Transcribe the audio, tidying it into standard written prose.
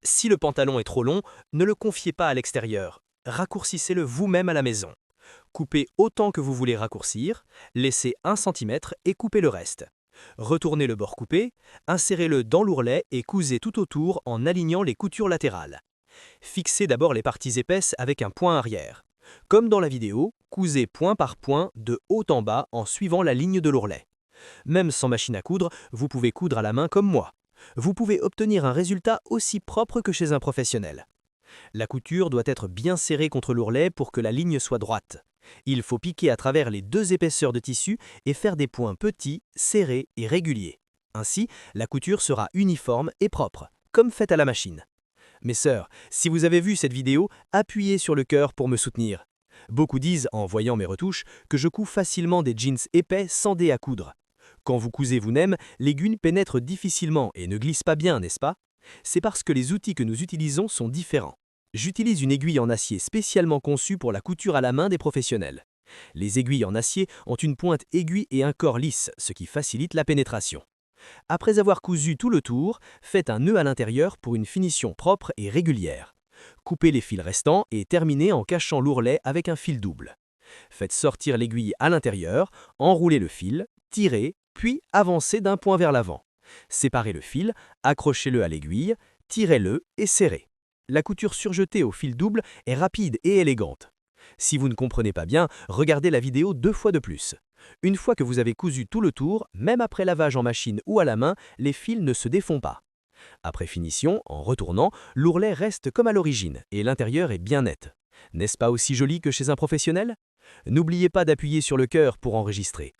Si le pantalon est trop long, ne le confiez pas à l'extérieur. Raccourcissez-le vous-même à la maison. Coupez autant que vous voulez raccourcir, laissez 1 cm et coupez le reste. Retournez le bord coupé, insérez-le dans l'ourlet et cousez tout autour en alignant les coutures latérales. Fixez d'abord les parties épaisses avec un point arrière. Comme dans la vidéo, cousez point par point de haut en bas en suivant la ligne de l'ourlet. Même sans machine à coudre, vous pouvez coudre à la main comme moi. Vous pouvez obtenir un résultat aussi propre que chez un professionnel. La couture doit être bien serrée contre l'ourlet pour que la ligne soit droite. Il faut piquer à travers les 2 épaisseurs de tissu et faire des points petits, serrés et réguliers. Ainsi, la couture sera uniforme et propre, comme faite à la machine. Mes sœurs, si vous avez vu cette vidéo, appuyez sur le cœur pour me soutenir. Beaucoup disent, en voyant mes retouches, que je couds facilement des jeans épais sans dés à coudre. Quand vous cousez vous-même, l'aiguille pénètre difficilement et ne glisse pas bien, n'est-ce pas? C'est parce que les outils que nous utilisons sont différents. J'utilise une aiguille en acier spécialement conçue pour la couture à la main des professionnels. Les aiguilles en acier ont une pointe aiguë et un corps lisse, ce qui facilite la pénétration. Après avoir cousu tout le tour, faites un nœud à l'intérieur pour une finition propre et régulière. Coupez les fils restants et terminez en cachant l'ourlet avec un fil double. Faites sortir l'aiguille à l'intérieur, enroulez le fil, tirez, puis avancez d'un point vers l'avant. Séparez le fil, accrochez-le à l'aiguille, tirez-le et serrez. La couture surjetée au fil double est rapide et élégante. Si vous ne comprenez pas bien, regardez la vidéo 2 fois de plus. Une fois que vous avez cousu tout le tour, même après lavage en machine ou à la main, les fils ne se défont pas. Après finition, en retournant, l'ourlet reste comme à l'origine et l'intérieur est bien net. N'est-ce pas aussi joli que chez un professionnel? N'oubliez pas d'appuyer sur le cœur pour enregistrer.